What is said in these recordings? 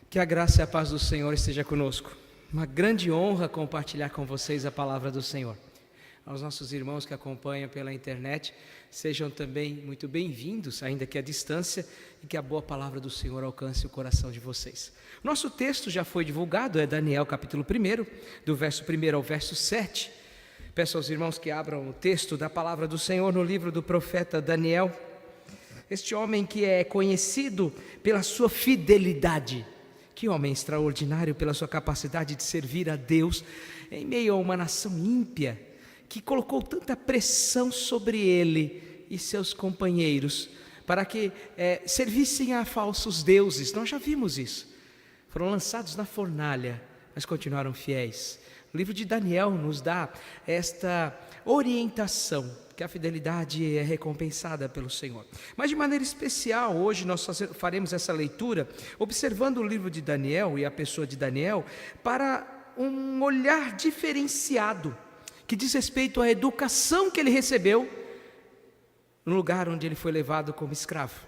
Que a graça e a paz do Senhor esteja conosco. Uma grande honra compartilhar com vocês a palavra do Senhor. Aos nossos irmãos que acompanham pela internet, sejam também muito bem-vindos, ainda que à distância, e que a boa palavra do Senhor alcance o coração de vocês. Nosso texto já foi divulgado, é Daniel capítulo 1, do verso 1 ao verso 7. Peço aos irmãos que abram o texto da palavra do Senhor no livro do profeta Daniel. Este homem que é conhecido pela sua fidelidade. Que homem extraordinário pela sua capacidade de servir a Deus em meio a uma nação ímpia, que colocou tanta pressão sobre ele e seus companheiros, para que servissem a falsos deuses. Nós já vimos isso. Foram lançados na fornalha, mas continuaram fiéis. O livro de Daniel nos dá esta orientação, que a fidelidade é recompensada pelo Senhor. Mas de maneira especial, hoje nós faremos essa leitura, observando o livro de Daniel e a pessoa de Daniel, para um olhar diferenciado, que diz respeito à educação que ele recebeu, no lugar onde ele foi levado como escravo.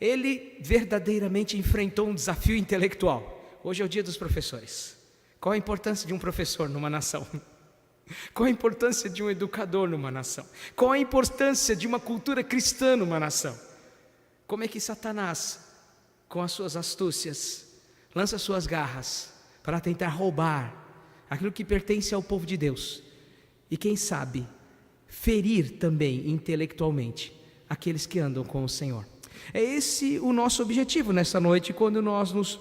Ele verdadeiramente enfrentou um desafio intelectual. Hoje é o dia dos professores. Qual a importância de um professor numa nação? Qual a importância de um educador numa nação? Qual a importância de uma cultura cristã numa nação? Como é que Satanás, com as suas astúcias, lança suas garras para tentar roubar aquilo que pertence ao povo de Deus e, quem sabe, ferir também intelectualmente aqueles que andam com o Senhor. É esse o nosso objetivo nessa noite, quando nós nos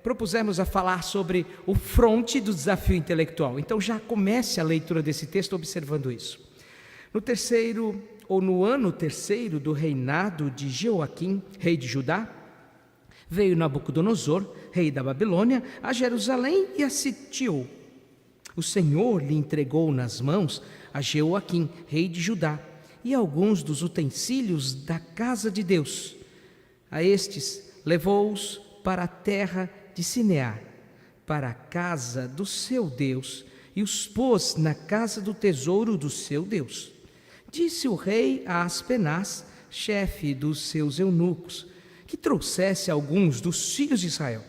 propusemos a falar sobre o fronte do desafio intelectual. Então já comece a leitura desse texto observando isso. No ano terceiro do reinado de Jeoaquim, rei de Judá, veio Nabucodonosor, rei da Babilônia, a Jerusalém e a sitiou. O Senhor lhe entregou nas mãos a Jeoaquim, rei de Judá, e alguns dos utensílios da casa de Deus. A estes levou-os para a terra de Sinear, para a casa do seu Deus, e os pôs na casa do tesouro do seu Deus. Disse o rei a Aspenaz, chefe dos seus eunucos, que trouxesse alguns dos filhos de Israel,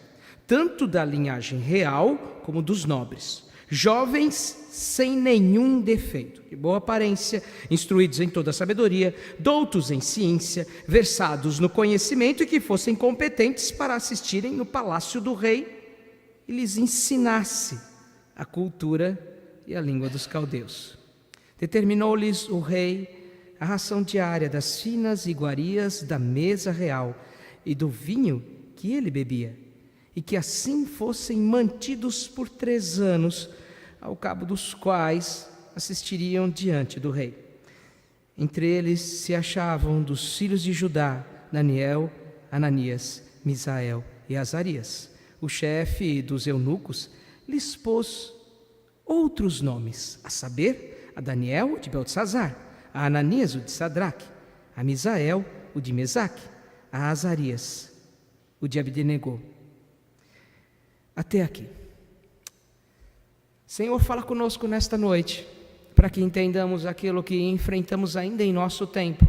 tanto da linhagem real como dos nobres, jovens sem nenhum defeito, de boa aparência, instruídos em toda a sabedoria, doutos em ciência, versados no conhecimento e que fossem competentes para assistirem no palácio do rei e lhes ensinasse a cultura e a língua dos caldeus. Determinou-lhes o rei a ração diária das finas iguarias da mesa real e do vinho que ele bebia, e que assim fossem mantidos por 3 anos, ao cabo dos quais assistiriam diante do rei. Entre eles se achavam dos filhos de Judá, Daniel, Ananias, Misael e Azarias. O chefe dos eunucos lhes pôs outros nomes, a saber, a Daniel, o de Beltesazar, a Ananias, o de Sadraque, a Misael, o de Mesaque, a Azarias, o de Abdenego. Até aqui. Senhor, fala conosco nesta noite, para que entendamos aquilo que enfrentamos ainda em nosso tempo,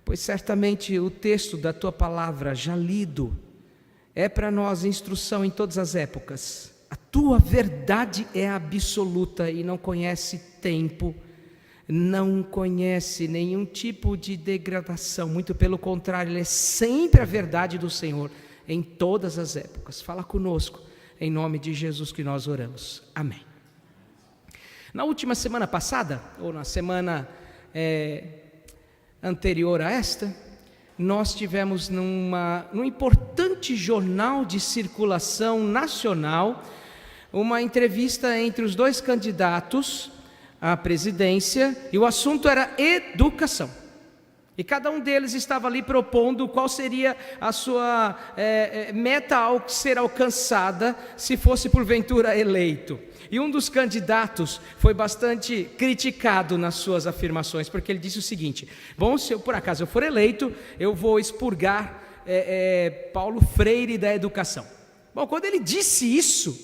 pois certamente o texto da Tua palavra já lido é para nós instrução em todas as épocas. A Tua verdade é absoluta e não conhece tempo, não conhece nenhum tipo de degradação, muito pelo contrário, ela é sempre a verdade do Senhor em todas as épocas. Fala conosco, em nome de Jesus que nós oramos. Amém. Na última semana passada, ou na semana anterior a esta, nós tivemos num importante jornal de circulação nacional, uma entrevista entre os 2 candidatos à presidência, e o assunto era educação. E cada um deles estava ali propondo qual seria a sua meta a ser alcançada se fosse porventura eleito. E um dos candidatos foi bastante criticado nas suas afirmações, porque ele disse o seguinte: bom, se eu por acaso eu for eleito, eu vou expurgar Paulo Freire da educação. Bom, quando ele disse isso,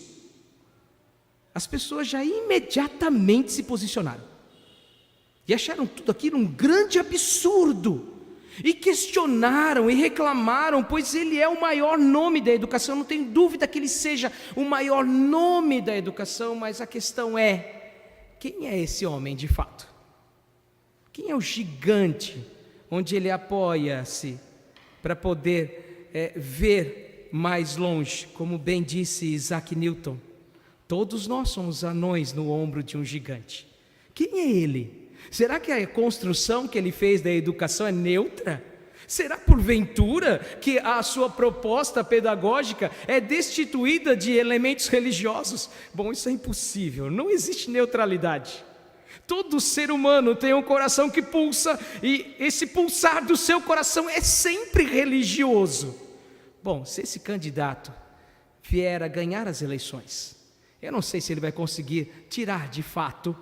as pessoas já imediatamente se posicionaram. E acharam tudo aquilo um grande absurdo. e questionaram e reclamaram, pois ele é o maior nome da educação. Não tenho dúvida que ele seja o maior nome da educação, mas a questão é: quem é esse homem de fato? Quem é o gigante onde ele apoia-se para poder ver mais longe? Como bem disse Isaac Newton, todos nós somos anões no ombro de um gigante. Quem é ele? Será que a construção que ele fez da educação é neutra? Será porventura que a sua proposta pedagógica é destituída de elementos religiosos? Bom, isso é impossível, não existe neutralidade. Todo ser humano tem um coração que pulsa, e esse pulsar do seu coração é sempre religioso. Bom, se esse candidato vier a ganhar as eleições, eu não sei se ele vai conseguir tirar de fato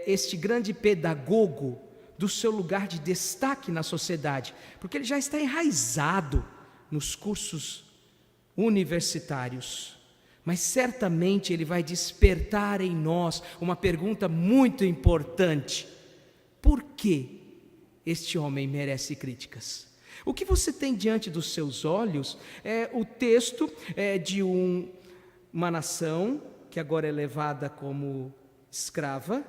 este grande pedagogo do seu lugar de destaque na sociedade, porque ele já está enraizado nos cursos universitários. Mas certamente ele vai despertar em nós uma pergunta muito importante: por que este homem merece críticas? O que você tem diante dos seus olhos é o texto de uma nação que agora é levada como escrava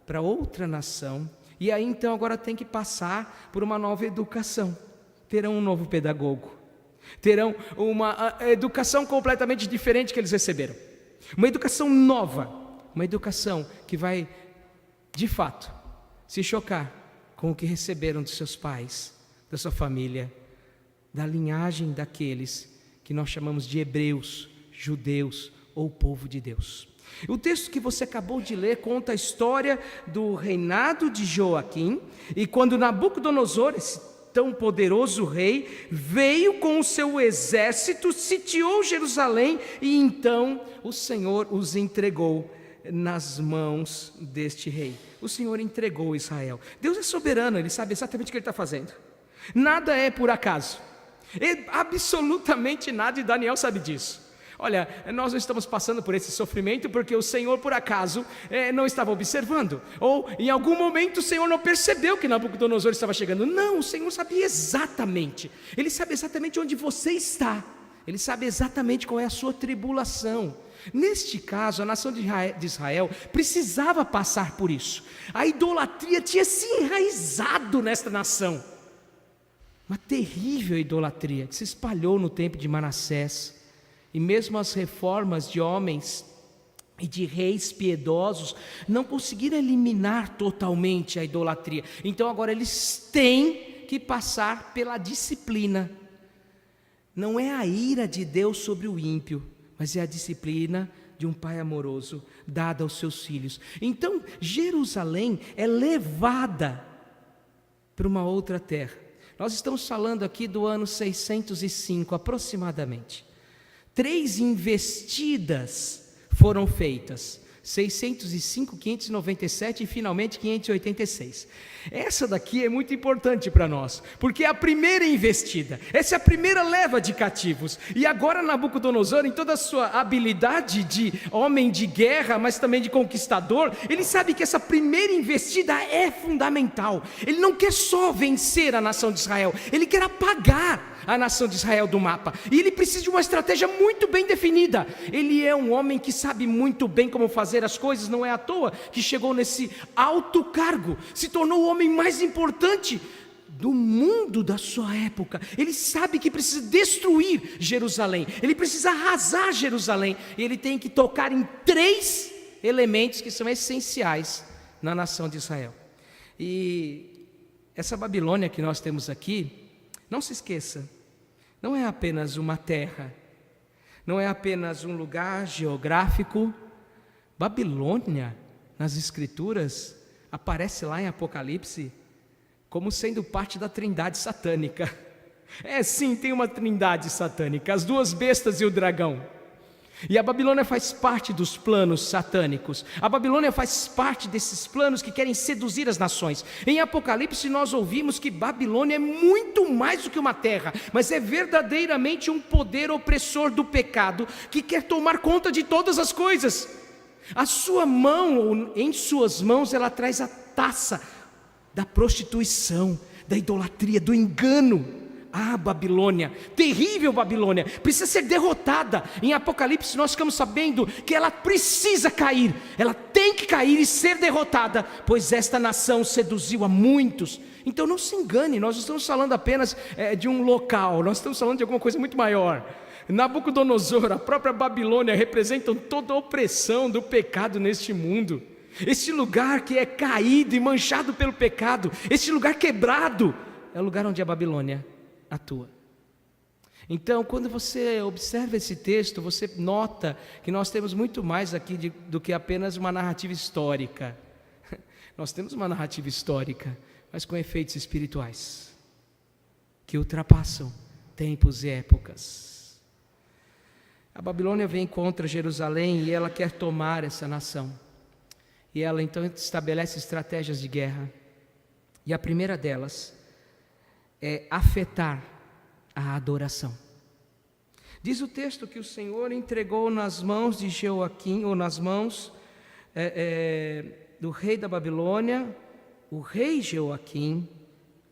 para outra nação, e aí então agora tem que passar por uma nova educação. Terão um novo pedagogo, terão uma educação completamente diferente que eles receberam, uma educação nova, uma educação que vai de fato se chocar com o que receberam dos seus pais, da sua família, da linhagem daqueles que nós chamamos de hebreus, judeus ou povo de Deus. O texto que você acabou de ler conta a história do reinado de Joaquim, e quando Nabucodonosor, esse tão poderoso rei, veio com o seu exército, sitiou Jerusalém, e então o Senhor os entregou nas mãos deste rei. O Senhor entregou Israel. Deus é soberano, Ele sabe exatamente o que Ele está fazendo. Nada é por acaso, absolutamente nada, e Daniel sabe disso. Olha, nós não estamos passando por esse sofrimento porque o Senhor por acaso não estava observando, ou em algum momento o Senhor não percebeu que Nabucodonosor estava chegando. Não, o Senhor sabia exatamente. Ele sabe exatamente onde você está, Ele sabe exatamente qual é a sua tribulação. Neste caso, a nação de Israel precisava passar por isso. A idolatria tinha se enraizado nesta nação, uma terrível idolatria que se espalhou no tempo de Manassés. E mesmo as reformas de homens e de reis piedosos não conseguiram eliminar totalmente a idolatria. Então agora eles têm que passar pela disciplina. Não é a ira de Deus sobre o ímpio, mas é a disciplina de um pai amoroso dada aos seus filhos. Então Jerusalém é levada para uma outra terra. Nós estamos falando aqui do ano 605 aproximadamente. 3 investidas foram feitas, 605, 597 e finalmente 586. Essa daqui é muito importante para nós, porque é a primeira investida, essa é a primeira leva de cativos. E agora Nabucodonosor, em toda a sua habilidade de homem de guerra, mas também de conquistador, ele sabe que essa primeira investida é fundamental. Ele não quer só vencer a nação de Israel, ele quer apagar a nação de Israel do mapa, e ele precisa de uma estratégia muito bem definida. Ele é um homem que sabe muito bem como fazer as coisas, não é à toa que chegou nesse alto cargo, se tornou o homem mais importante do mundo da sua época. Ele sabe que precisa destruir Jerusalém, ele precisa arrasar Jerusalém, e ele tem que tocar em 3 elementos que são essenciais na nação de Israel. E essa Babilônia que nós temos aqui, não se esqueça, não é apenas uma terra, não é apenas um lugar geográfico. Babilônia, nas Escrituras, aparece lá em Apocalipse como sendo parte da trindade satânica. Sim, tem uma trindade satânica, as 2 bestas e o dragão. E a Babilônia faz parte dos planos satânicos. A Babilônia faz parte desses planos que querem seduzir as nações. Em Apocalipse nós ouvimos que Babilônia é muito mais do que uma terra, mas é verdadeiramente um poder opressor do pecado que quer tomar conta de todas as coisas. A sua mão, em suas mãos, ela traz a taça da prostituição, da idolatria, do engano. Ah, Babilônia, terrível Babilônia, precisa ser derrotada. Em Apocalipse nós ficamos sabendo que ela precisa cair, ela tem que cair e ser derrotada, pois esta nação seduziu a muitos. Então não se engane, nós não estamos falando apenas de um local, nós estamos falando de alguma coisa muito maior. Nabucodonosor, a própria Babilônia representam toda a opressão do pecado neste mundo. Este lugar que é caído e manchado pelo pecado, este lugar quebrado, é o lugar onde a Babilônia atua. Então, quando você observa esse texto, você nota que nós temos muito mais aqui do que apenas uma narrativa histórica. Nós temos uma narrativa histórica, mas com efeitos espirituais, que ultrapassam tempos e épocas. A Babilônia vem contra Jerusalém e ela quer tomar essa nação. E ela então estabelece estratégias de guerra. E a primeira delas é afetar a adoração. Diz o texto que o Senhor entregou nas mãos de Jeoaquim, ou nas mãos do rei da Babilônia, o rei Jeoaquim,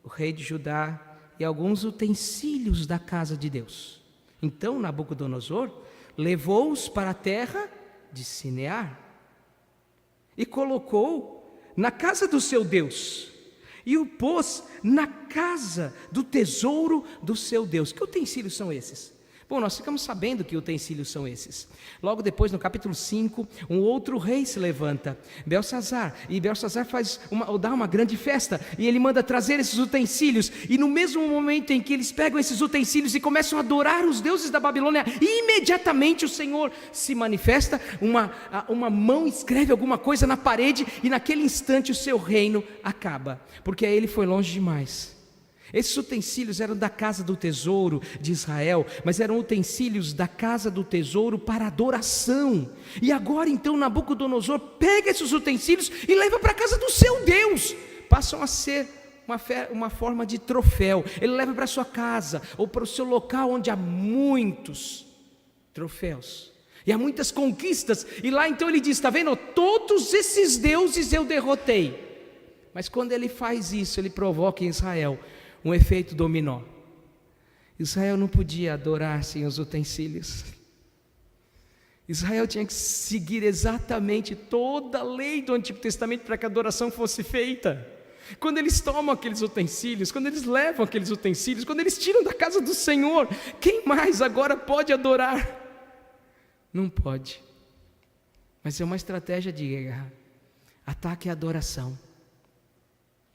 o rei de Judá, e alguns utensílios da casa de Deus. Então Nabucodonosor levou-os para a terra de Sinear e colocou na casa do seu Deus, e o pôs na casa do tesouro do seu Deus. Que utensílios são esses? Bom, nós ficamos sabendo que utensílios são esses. Logo depois, no capítulo 5, um outro rei se levanta, Belsazar, e Belsazar dá uma grande festa, e ele manda trazer esses utensílios, e no mesmo momento em que eles pegam esses utensílios e começam a adorar os deuses da Babilônia, imediatamente o Senhor se manifesta, uma mão escreve alguma coisa na parede, e naquele instante o seu reino acaba, porque aí ele foi longe demais. Esses utensílios eram da casa do tesouro de Israel, mas eram utensílios da casa do tesouro para adoração. E agora então Nabucodonosor pega esses utensílios e leva para a casa do seu Deus. Passam a ser uma forma de troféu. Ele leva para a sua casa ou para o seu local onde há muitos troféus e há muitas conquistas. E lá então ele diz: está vendo? Todos esses deuses eu derrotei. Mas quando ele faz isso, ele provoca em Israel um efeito dominó. Israel não podia adorar sem os utensílios. Israel tinha que seguir exatamente toda a lei do Antigo Testamento para que a adoração fosse feita. Quando eles tomam aqueles utensílios, quando eles levam aqueles utensílios, quando eles tiram da casa do Senhor, quem mais agora pode adorar? Não pode. Mas é uma estratégia de guerra. Ataque a adoração.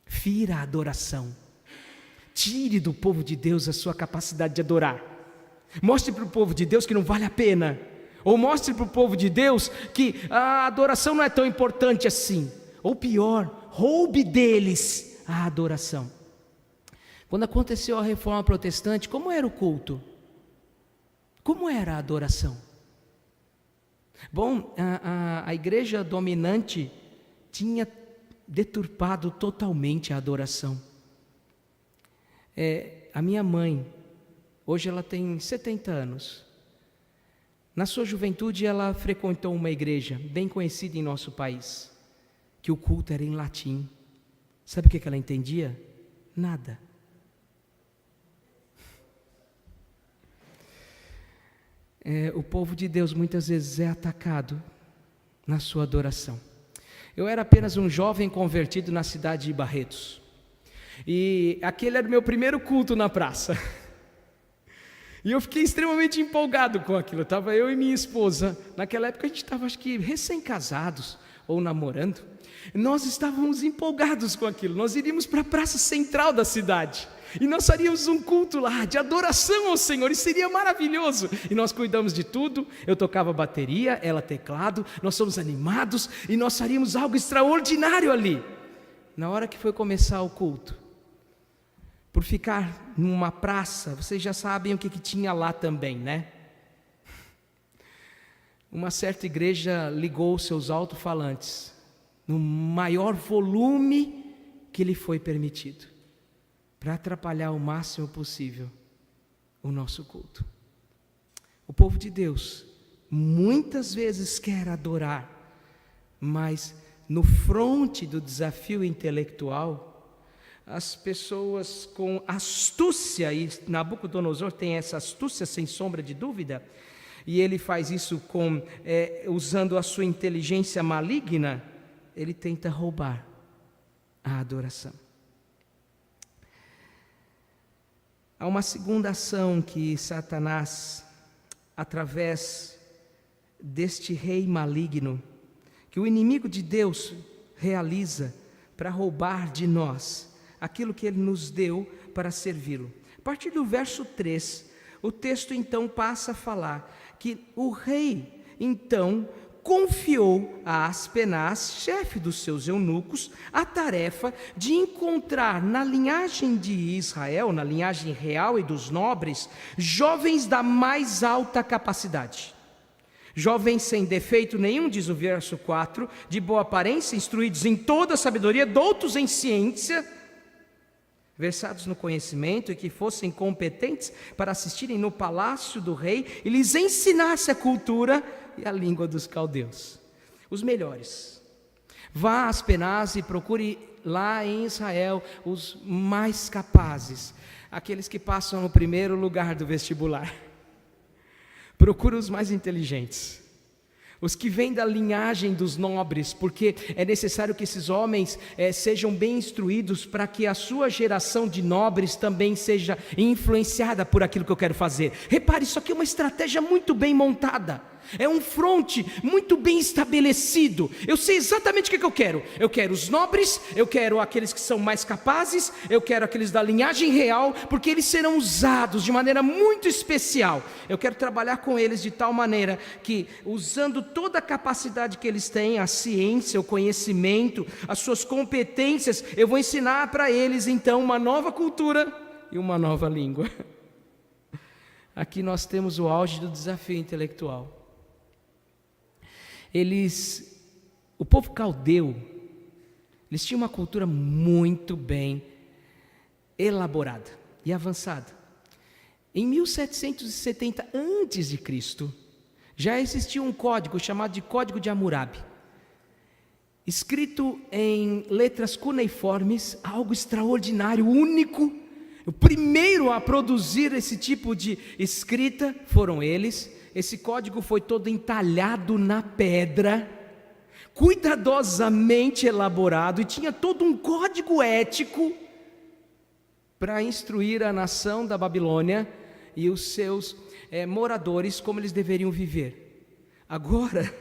Fira a adoração. Tire do povo de Deus a sua capacidade de adorar. Mostre para o povo de Deus que não vale a pena. Ou mostre para o povo de Deus que a adoração não é tão importante assim. Ou pior, roube deles a adoração. Quando aconteceu a reforma protestante, como era o culto? Como era a adoração? Bom, a igreja dominante tinha deturpado totalmente a adoração. A minha mãe, hoje ela tem 70 anos. Na sua juventude ela frequentou uma igreja bem conhecida em nosso país, que o culto era em latim. Sabe o que ela entendia? Nada. O povo de Deus muitas vezes é atacado na sua adoração. Eu era apenas um jovem convertido na cidade de Barretos. E aquele era o meu primeiro culto na praça. E eu fiquei extremamente empolgado com aquilo. Estava eu e minha esposa. Naquela época a gente estava, acho que, recém-casados ou namorando. Nós estávamos empolgados com aquilo. Nós iríamos para a praça central da cidade. E nós faríamos um culto lá, de adoração ao Senhor. E seria maravilhoso. E nós cuidamos de tudo. Eu tocava bateria, ela teclado. Nós somos animados. E nós faríamos algo extraordinário ali. Na hora que foi começar o culto, por ficar numa praça, vocês já sabem o que tinha lá também, né? Uma certa igreja ligou seus alto-falantes no maior volume que lhe foi permitido, para atrapalhar o máximo possível o nosso culto. O povo de Deus muitas vezes quer adorar, mas no fronte do desafio intelectual, as pessoas com astúcia, e Nabucodonosor tem essa astúcia sem sombra de dúvida, e ele faz isso usando a sua inteligência maligna, ele tenta roubar a adoração. Há uma segunda ação que Satanás, através deste rei maligno, que o inimigo de Deus realiza para roubar de nós aquilo que ele nos deu para servi-lo. A partir do verso 3, o texto então passa a falar que o rei então confiou a Aspenaz, chefe dos seus eunucos, a tarefa de encontrar na linhagem de Israel, na linhagem real e dos nobres, jovens da mais alta capacidade. Jovens sem defeito nenhum, diz o verso 4, de boa aparência, instruídos em toda a sabedoria, doutos em ciência, versados no conhecimento, e que fossem competentes para assistirem no palácio do rei e lhes ensinasse a cultura e a língua dos caldeus. Os melhores. Vá a Aspenaz e procure lá em Israel os mais capazes, aqueles que passam no primeiro lugar do vestibular. Procure os mais inteligentes, os que vêm da linhagem dos nobres, porque é necessário que esses homens sejam bem instruídos para que a sua geração de nobres também seja influenciada por aquilo que eu quero fazer. Repare, isso aqui é uma estratégia muito bem montada. É um fronte muito bem estabelecido. Eu sei exatamente o que eu quero. Eu quero os nobres, eu quero aqueles que são mais capazes, eu quero aqueles da linhagem real, porque eles serão usados de maneira muito especial. Eu quero trabalhar com eles de tal maneira que, usando toda a capacidade que eles têm, a ciência, o conhecimento, as suas competências, eu vou ensinar para eles então uma nova cultura e uma nova língua. Aqui nós temos o auge do desafio intelectual. O povo caldeu, eles tinham uma cultura muito bem elaborada e avançada. Em 1770 a.C., já existia um código chamado de Código de Hammurabi, escrito em letras cuneiformes, algo extraordinário, único. O primeiro a produzir esse tipo de escrita foram eles. Esse código foi todo entalhado na pedra, cuidadosamente elaborado, e tinha todo um código ético para instruir a nação da Babilônia e os seus moradores como eles deveriam viver. Agora,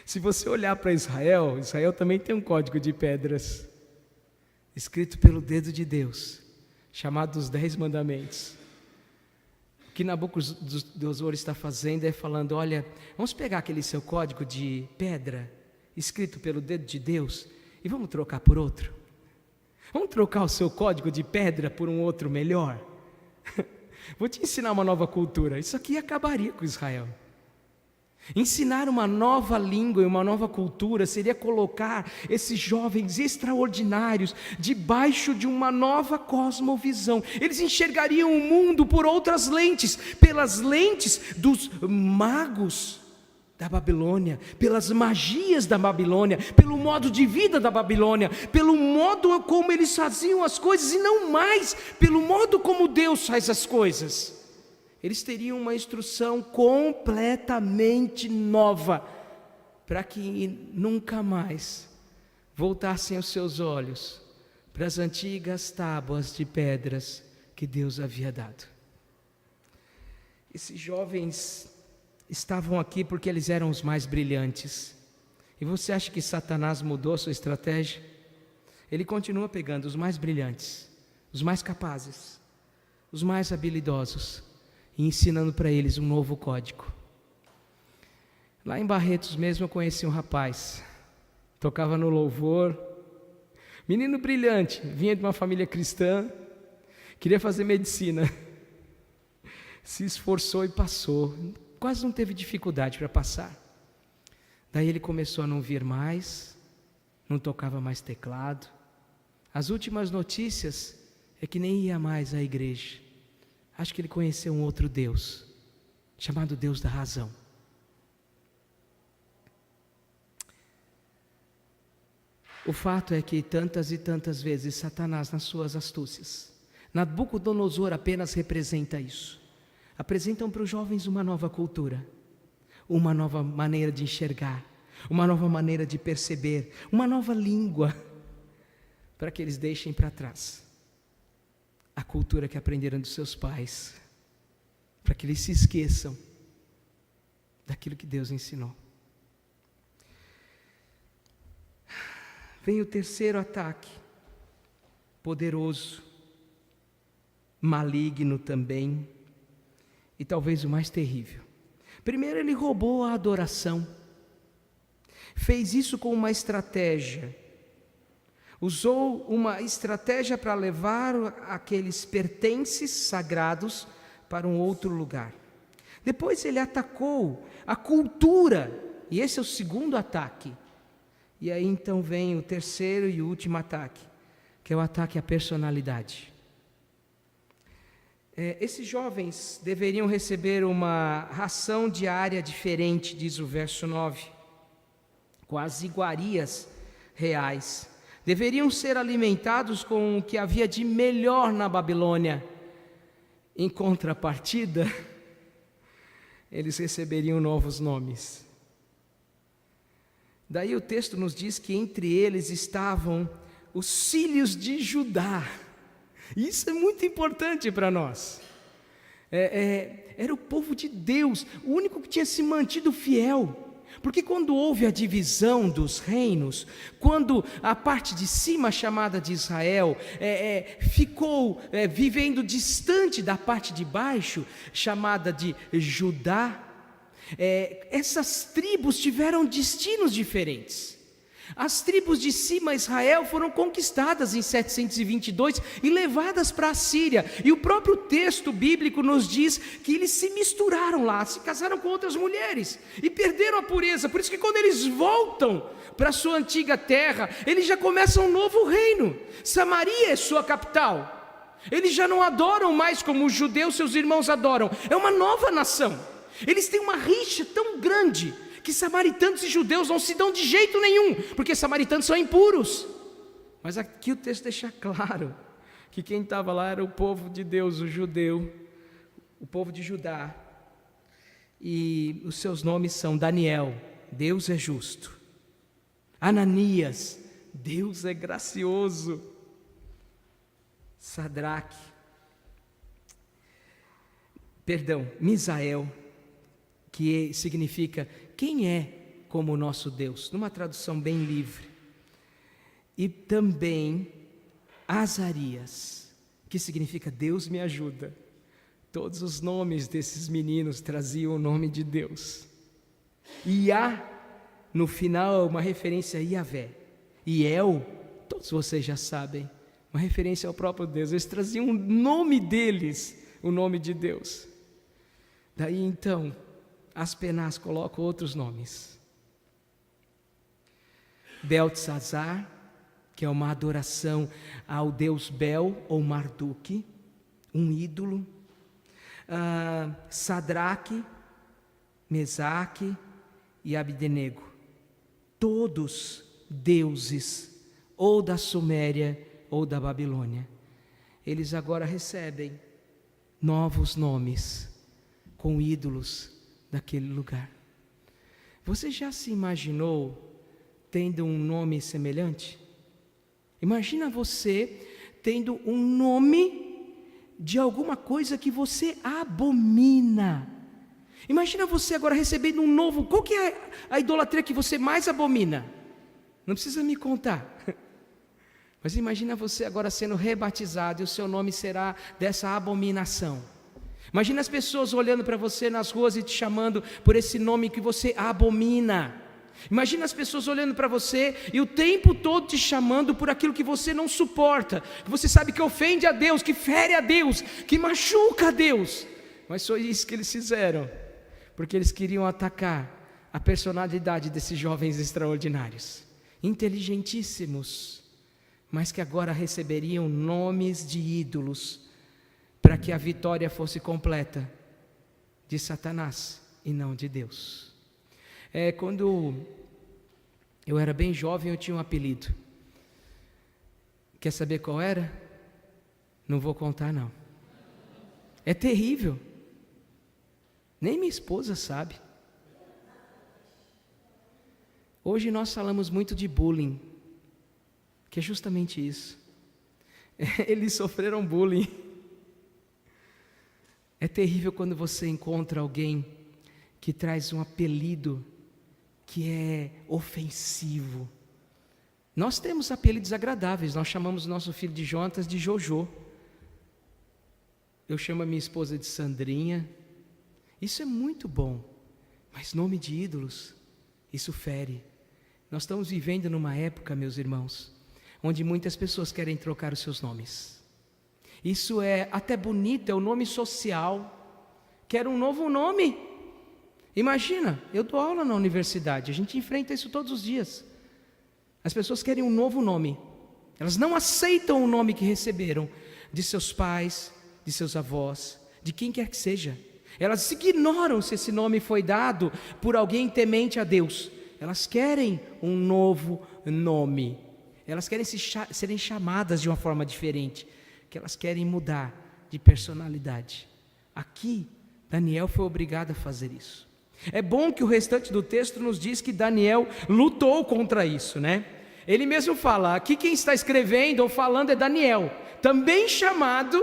se você olhar para Israel, Israel também tem um código de pedras, escrito pelo dedo de Deus, chamado os 10 Mandamentos. O que Nabucodonosor está fazendo é falando: olha, vamos pegar aquele seu código de pedra, escrito pelo dedo de Deus, e vamos trocar por outro. Vamos trocar o seu código de pedra por um outro melhor. Vou te ensinar uma nova cultura. Isso aqui acabaria com Israel. Ensinar uma nova língua e uma nova cultura seria colocar esses jovens extraordinários debaixo de uma nova cosmovisão. Eles enxergariam o mundo por outras lentes, pelas lentes dos magos da Babilônia, pelas magias da Babilônia, pelo modo de vida da Babilônia, pelo modo como eles faziam as coisas, e não mais pelo modo como Deus faz as coisas. Eles teriam uma instrução completamente nova, para que nunca mais voltassem os seus olhos para as antigas tábuas de pedras que Deus havia dado. Esses jovens estavam aqui porque eles eram os mais brilhantes. E você acha que Satanás mudou a sua estratégia? Ele continua pegando os mais brilhantes, os mais capazes, os mais habilidosos, e ensinando para eles um novo código. Lá em Barretos mesmo eu conheci um rapaz, tocava no louvor, menino brilhante, vinha de uma família cristã, queria fazer medicina, se esforçou e passou, quase não teve dificuldade para passar. Daí ele começou a não vir mais, não tocava mais teclado. As últimas notícias é que nem ia mais à igreja. Acho que ele conheceu um outro Deus, chamado Deus da razão. O fato é que tantas e tantas vezes Satanás, nas suas astúcias, Nabucodonosor apenas representa isso. Apresentam para os jovens uma nova cultura, uma nova maneira de enxergar, uma nova maneira de perceber, uma nova língua, para que eles deixem para trás a cultura que aprenderam dos seus pais, para que eles se esqueçam daquilo que Deus ensinou. Vem o terceiro ataque, poderoso, maligno também, e talvez o mais terrível. Primeiro, ele roubou a adoração, fez isso com uma estratégia, usou uma estratégia para levar aqueles pertences sagrados para um outro lugar. Depois ele atacou a cultura, e esse é o segundo ataque. E aí então vem o terceiro e último ataque, que é o ataque à personalidade. Esses jovens deveriam receber uma ração diária diferente, diz o verso 9, com as iguarias reais. Deveriam ser alimentados com o que havia de melhor na Babilônia. Em contrapartida, eles receberiam novos nomes. Daí o texto nos diz que entre eles estavam os filhos de Judá. Isso é muito importante para nós. Era o povo de Deus, o único que tinha se mantido fiel. Porque quando houve a divisão dos reinos, quando a parte de cima, chamada de Israel, ficou vivendo distante da parte de baixo, chamada de Judá, essas tribos tiveram destinos diferentes. As tribos de cima, Israel, foram conquistadas em 722 e levadas para a Síria. E o próprio texto bíblico nos diz que eles se misturaram lá, se casaram com outras mulheres e perderam a pureza. Por isso que quando eles voltam para a sua antiga terra, eles já começam um novo reino. Samaria é sua capital. Eles já não adoram mais como os judeus, seus irmãos, adoram. É uma nova nação. Eles têm uma rixa tão grande que samaritanos e judeus não se dão de jeito nenhum, porque samaritanos são impuros. Mas aqui o texto deixa claro que quem estava lá era o povo de Deus, o judeu, o povo de Judá. E os seus nomes são Daniel, Deus é justo; Ananias, Deus é gracioso; Misael, que significa quem é como o nosso Deus, numa tradução bem livre. E também Azarias, que significa Deus me ajuda. Todos os nomes desses meninos traziam o nome de Deus. Iá, no final, é uma referência a Iavé. E El, todos vocês já sabem, uma referência ao próprio Deus. Eles traziam o nome deles, o nome de Deus. Daí então, Aspenaz coloca outros nomes. Beltesazar, que é uma adoração ao deus Bel ou Marduk, um ídolo. Sadraque, Mesaque e Abdenego, todos deuses ou da Suméria ou da Babilônia. Eles agora recebem novos nomes com ídolos daquele lugar. Você já se imaginou tendo um nome semelhante? Imagina você tendo um nome de alguma coisa que você abomina. Imagina você agora recebendo um novo. Qual que é a idolatria que você mais abomina? Não precisa me contar. Mas imagina você agora sendo rebatizado e o seu nome será dessa abominação. Imagina as pessoas olhando para você nas ruas e te chamando por esse nome que você abomina. Imagina as pessoas olhando para você e o tempo todo te chamando por aquilo que você não suporta, que você sabe que ofende a Deus, que fere a Deus, que machuca a Deus. Mas foi isso que eles fizeram, porque eles queriam atacar a personalidade desses jovens extraordinários, inteligentíssimos, mas que agora receberiam nomes de ídolos, para que a vitória fosse completa de Satanás e não de Deus. Quando eu era bem jovem, eu tinha um apelido. Quer saber qual era? Não vou contar não. É terrível. Nem minha esposa sabe. Hoje nós falamos muito de bullying, que é justamente isso. Eles sofreram bullying. É terrível quando você encontra alguém que traz um apelido que é ofensivo. Nós temos apelidos agradáveis, nós chamamos o nosso filho de Jonatas de Jojo. Eu chamo a minha esposa de Sandrinha. Isso é muito bom, mas nome de ídolos, isso fere. Nós estamos vivendo numa época, meus irmãos, onde muitas pessoas querem trocar os seus nomes. Isso é até bonito, é o nome social. Quero um novo nome. Imagina, eu dou aula na universidade, a gente enfrenta isso todos os dias. As pessoas querem um novo nome. Elas não aceitam o nome que receberam de seus pais, de seus avós, de quem quer que seja. Elas ignoram se esse nome foi dado por alguém temente a Deus. Elas querem um novo nome. Elas querem serem chamadas de uma forma diferente. Que elas querem mudar de personalidade. Aqui, Daniel foi obrigado a fazer isso. É bom que o restante do texto nos diz que Daniel lutou contra isso, né? Ele mesmo fala, aqui quem está escrevendo ou falando é Daniel, também chamado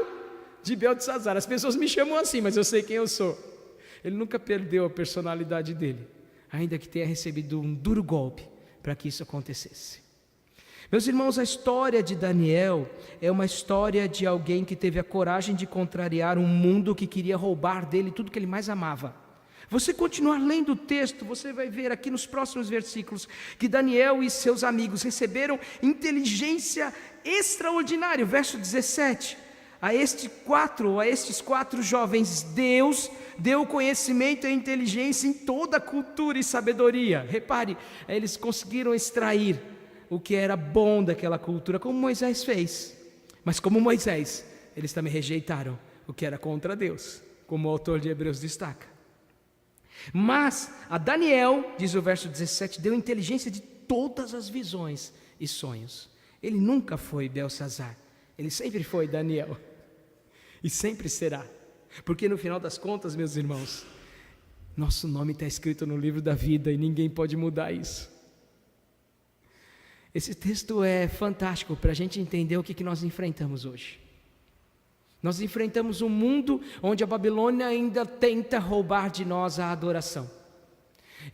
de Beltesazar. As pessoas me chamam assim, mas eu sei quem eu sou. Ele nunca perdeu a personalidade dele, ainda que tenha recebido um duro golpe para que isso acontecesse. Meus irmãos, a história de Daniel é uma história de alguém que teve a coragem de contrariar um mundo que queria roubar dele tudo que ele mais amava. Você continuar lendo o texto, você vai ver aqui nos próximos versículos que Daniel e seus amigos receberam inteligência extraordinária. Verso 17, a estes quatro jovens, Deus deu conhecimento e inteligência em toda a cultura e sabedoria. Repare, eles conseguiram extrair o que era bom daquela cultura, como Moisés fez. Mas como Moisés, eles também rejeitaram o que era contra Deus, como o autor de Hebreus destaca. Mas a Daniel, diz o verso 17, deu inteligência de todas as visões e sonhos. Ele nunca foi Beltesazar, ele sempre foi Daniel. E sempre será. Porque no final das contas, meus irmãos, nosso nome está escrito no livro da vida e ninguém pode mudar isso. Esse texto é fantástico para a gente entender o que nós enfrentamos hoje. Nós enfrentamos um mundo onde a Babilônia ainda tenta roubar de nós a adoração.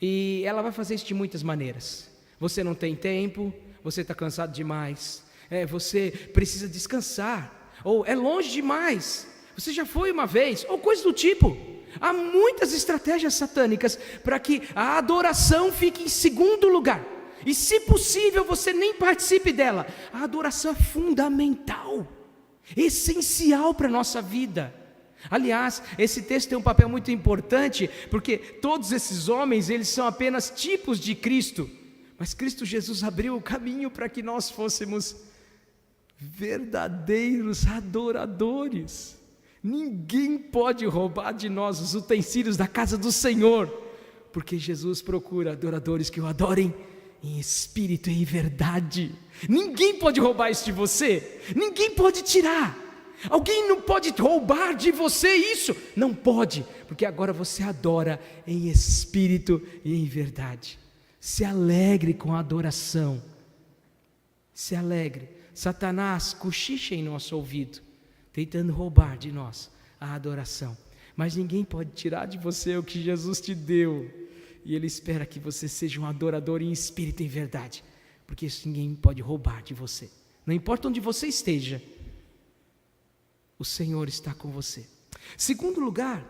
E ela vai fazer isso de muitas maneiras. Você não tem tempo, você está cansado demais, você precisa descansar, ou é longe demais, você já foi uma vez, ou coisa do tipo. Há muitas estratégias satânicas para que a adoração fique em segundo lugar. E se possível você nem participe dela. A adoração é fundamental, essencial para a nossa vida. Aliás, esse texto tem um papel muito importante, porque todos esses homens, eles são apenas tipos de Cristo, mas Cristo Jesus abriu o caminho para que nós fôssemos verdadeiros adoradores. Ninguém pode roubar de nós os utensílios da casa do Senhor, porque Jesus procura adoradores que o adorem em espírito e em verdade. Ninguém pode roubar isso de você, ninguém pode tirar. Alguém não pode roubar de você isso, não pode, porque agora você adora em espírito e em verdade. Se alegre com a adoração, se alegre. Satanás cochicha em nosso ouvido, tentando roubar de nós a adoração, mas ninguém pode tirar de você o que Jesus te deu. E Ele espera que você seja um adorador em espírito e em verdade, porque isso ninguém pode roubar de você. Não importa onde você esteja, o Senhor está com você. Segundo lugar,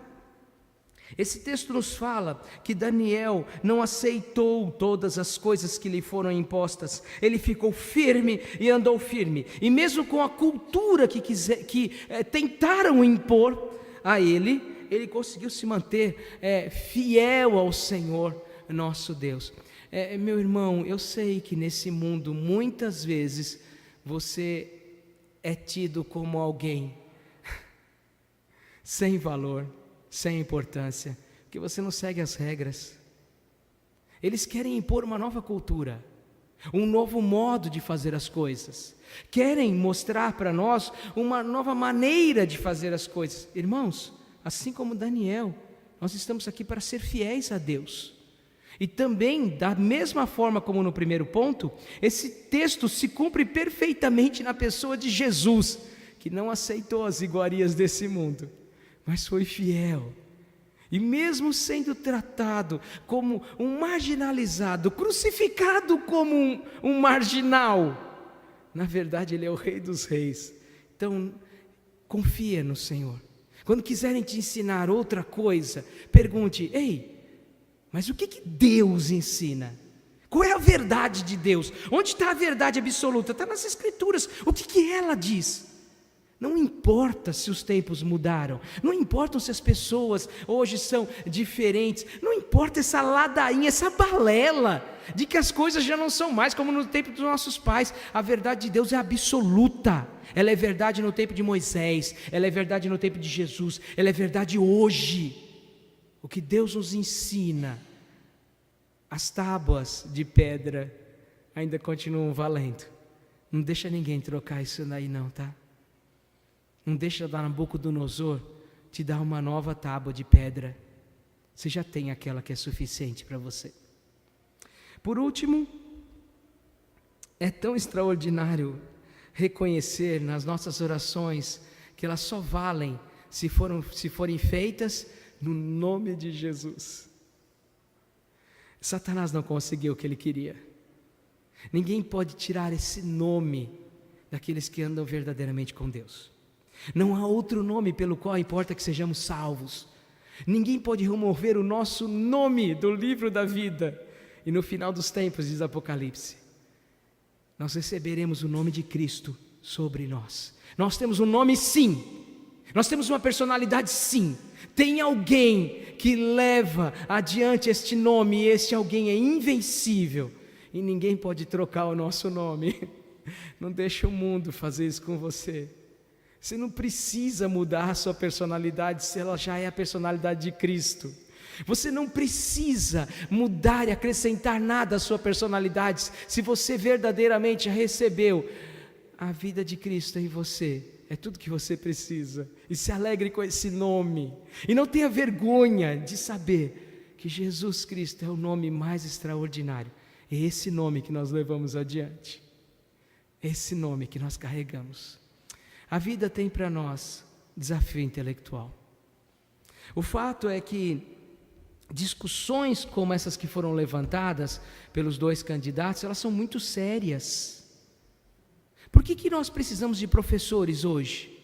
esse texto nos fala que Daniel não aceitou todas as coisas que lhe foram impostas. Ele ficou firme e andou firme. E mesmo com a cultura que tentaram impor a ele conseguiu se manter fiel ao Senhor nosso Deus. Meu irmão, eu sei que nesse mundo muitas vezes você é tido como alguém sem valor, sem importância, porque você não segue as regras. Eles querem impor uma nova cultura, um novo modo de fazer as coisas. Querem mostrar para nós uma nova maneira de fazer as coisas. Irmãos, assim como Daniel, nós estamos aqui para ser fiéis a Deus. E também, da mesma forma como no primeiro ponto, esse texto se cumpre perfeitamente na pessoa de Jesus, que não aceitou as iguarias desse mundo, mas foi fiel. E mesmo sendo tratado como um marginalizado, crucificado como um marginal, na verdade ele é o Rei dos Reis. Então, confia no Senhor. Quando quiserem te ensinar outra coisa, pergunte: ei, mas o que Deus ensina? Qual é a verdade de Deus? Onde está a verdade absoluta? Está nas Escrituras. O que ela diz? Não importa se os tempos mudaram, não importa se as pessoas hoje são diferentes, não importa essa ladainha, essa balela de que as coisas já não são mais como no tempo dos nossos pais. A verdade de Deus é absoluta. Ela é verdade no tempo de Moisés, ela é verdade no tempo de Jesus, ela é verdade hoje. O que Deus nos ensina, as tábuas de pedra ainda continuam valendo. Não deixa ninguém trocar isso daí não, tá? Não deixa Nabucodonosor te dar uma nova tábua de pedra. Você já tem aquela que é suficiente para você. Por último, é tão extraordinário reconhecer nas nossas orações que elas só valem se forem feitas no nome de Jesus. Satanás não conseguiu o que ele queria. Ninguém pode tirar esse nome daqueles que andam verdadeiramente com Deus. Não há outro nome pelo qual importa que sejamos salvos. Ninguém pode remover o nosso nome do livro da vida. E no final dos tempos, diz Apocalipse, nós receberemos o nome de Cristo sobre nós. Nós temos um nome sim, nós temos uma personalidade sim. Tem alguém que leva adiante este nome, e este alguém é invencível, e ninguém pode trocar o nosso nome. Não deixa o mundo fazer isso com você. Você não precisa mudar a sua personalidade se ela já é a personalidade de Cristo. Você não precisa mudar e acrescentar nada à sua personalidade se você verdadeiramente já recebeu a vida de Cristo em você. É tudo que você precisa. E se alegre com esse nome. E não tenha vergonha de saber que Jesus Cristo é o nome mais extraordinário. É esse nome que nós levamos adiante. É esse nome que nós carregamos. A vida tem para nós desafio intelectual. O fato é que discussões como essas que foram levantadas pelos dois candidatos, elas são muito sérias. Por que nós precisamos de professores hoje?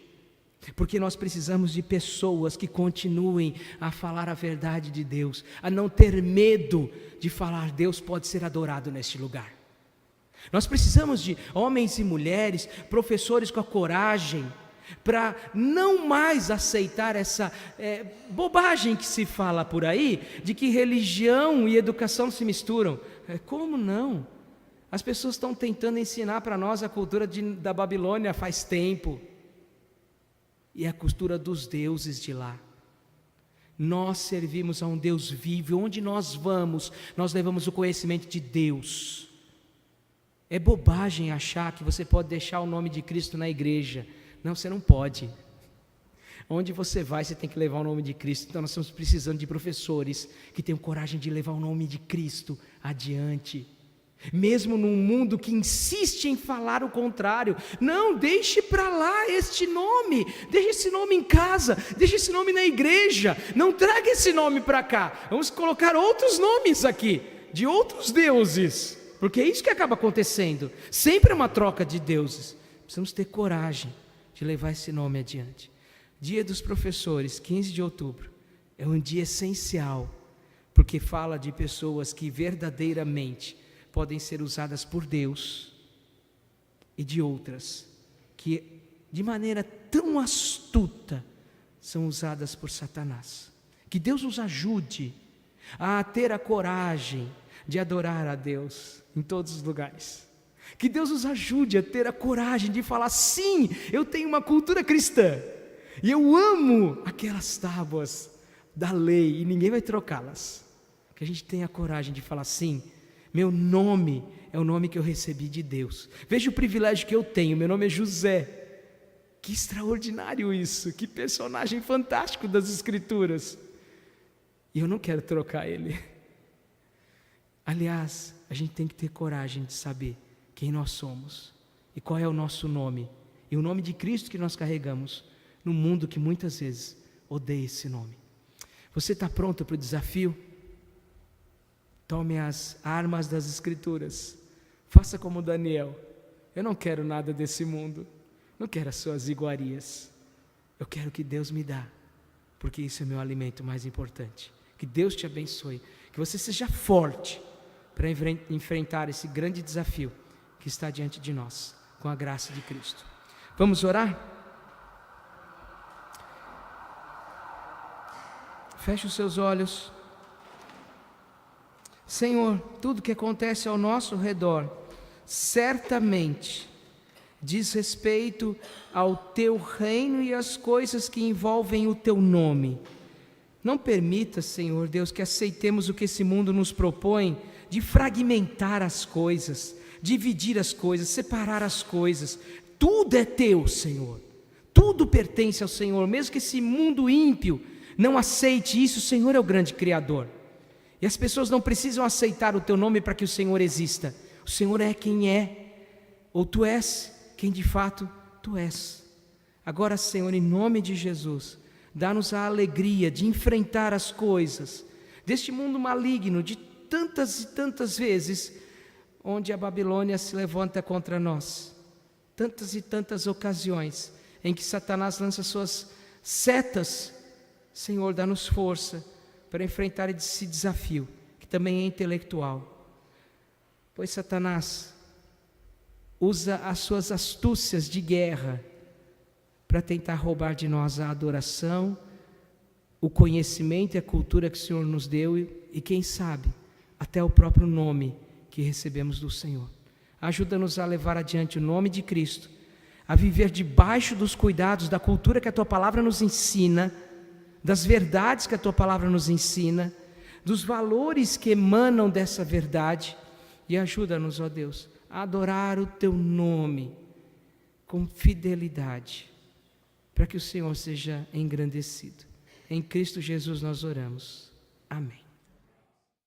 Porque nós precisamos de pessoas que continuem a falar a verdade de Deus, a não ter medo de falar: Deus pode ser adorado neste lugar. Nós precisamos de homens e mulheres, professores com a coragem, para não mais aceitar essa bobagem que se fala por aí, de que religião e educação se misturam. Como não? As pessoas estão tentando ensinar para nós a cultura da Babilônia faz tempo, e a cultura dos deuses de lá. Nós servimos a um Deus vivo. Onde nós vamos, nós levamos o conhecimento de Deus. É bobagem achar que você pode deixar o nome de Cristo na igreja. Não, você não pode. Onde você vai, você tem que levar o nome de Cristo. Então nós estamos precisando de professores que tenham coragem de levar o nome de Cristo adiante. Mesmo num mundo que insiste em falar o contrário. Não, deixe para lá este nome. Deixe esse nome em casa. Deixe esse nome na igreja. Não traga esse nome para cá. Vamos colocar outros nomes aqui, de outros deuses. Porque é isso que acaba acontecendo. Sempre é uma troca de deuses. Precisamos ter coragem de levar esse nome adiante. Dia dos Professores, 15 de outubro, é um dia essencial, porque fala de pessoas que verdadeiramente podem ser usadas por Deus, e de outras que de maneira tão astuta são usadas por Satanás. Que Deus nos ajude a ter a coragem de adorar a Deus em todos os lugares. Que Deus nos ajude a ter a coragem de falar: sim, eu tenho uma cultura cristã, e eu amo aquelas tábuas da lei, e ninguém vai trocá-las. Que a gente tenha a coragem de falar: sim, meu nome é o nome que eu recebi de Deus. Veja o privilégio que eu tenho, meu nome é José. Que extraordinário isso, que personagem fantástico das Escrituras. E eu não quero trocar ele. Aliás, a gente tem que ter coragem de saber quem nós somos e qual é o nosso nome. E o nome de Cristo que nós carregamos no mundo que muitas vezes odeia esse nome. Você está pronto para o desafio? Tome as armas das Escrituras. Faça como Daniel. Eu não quero nada desse mundo. Não quero as suas iguarias. Eu quero o que Deus me dá, porque isso é meu alimento mais importante. Que Deus te abençoe. Que você seja forte para enfrentar esse grande desafio que está diante de nós, com a graça de Cristo. Vamos orar? Feche os seus olhos. Senhor, tudo que acontece ao nosso redor, certamente diz respeito ao Teu reino e às coisas que envolvem o Teu nome. Não permita, Senhor Deus, que aceitemos o que esse mundo nos propõe, de fragmentar as coisas, dividir as coisas, separar as coisas. Tudo é Teu, Senhor. Tudo pertence ao Senhor, mesmo que esse mundo ímpio não aceite isso. O Senhor é o grande Criador. E as pessoas não precisam aceitar o Teu nome para que o Senhor exista. O Senhor é quem é, ou Tu és quem de fato Tu és. Agora, Senhor, em nome de Jesus, dá-nos a alegria de enfrentar as coisas deste mundo maligno, de tantas e tantas vezes onde a Babilônia se levanta contra nós, tantas e tantas ocasiões em que Satanás lança suas setas. Senhor, dá-nos força para enfrentar esse desafio, que também é intelectual, pois Satanás usa as suas astúcias de guerra para tentar roubar de nós a adoração, o conhecimento e a cultura que o Senhor nos deu e quem sabe, até o próprio nome que recebemos do Senhor. Ajuda-nos a levar adiante o nome de Cristo, a viver debaixo dos cuidados da cultura que a Tua Palavra nos ensina, das verdades que a Tua Palavra nos ensina, dos valores que emanam dessa verdade, e ajuda-nos, ó Deus, a adorar o Teu nome com fidelidade, para que o Senhor seja engrandecido. Em Cristo Jesus nós oramos. Amém.